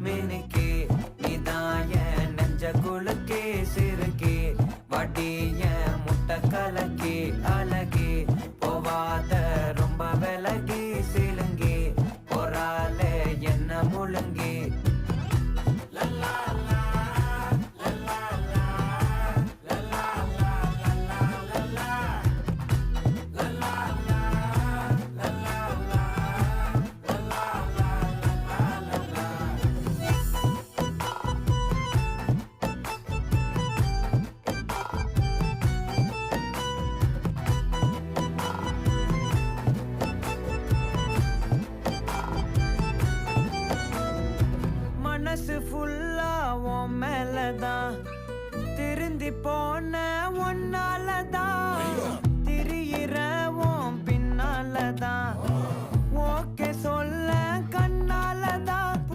மினுக்கே நீதான் என் நெஞ்ச குலுக்கே சிறுக்கே வடிய முட்டை கலக்கே அழகே போவாத ரொம்ப விலகி சிலுங்கி போறாலே என்ன முழுங்கி மனசு ஃபுல்லா உன் மேலதான் திருந்தி போன ஒன்னாலதான் திரியிற உன் பின்னாலதான் ஓகே சொல்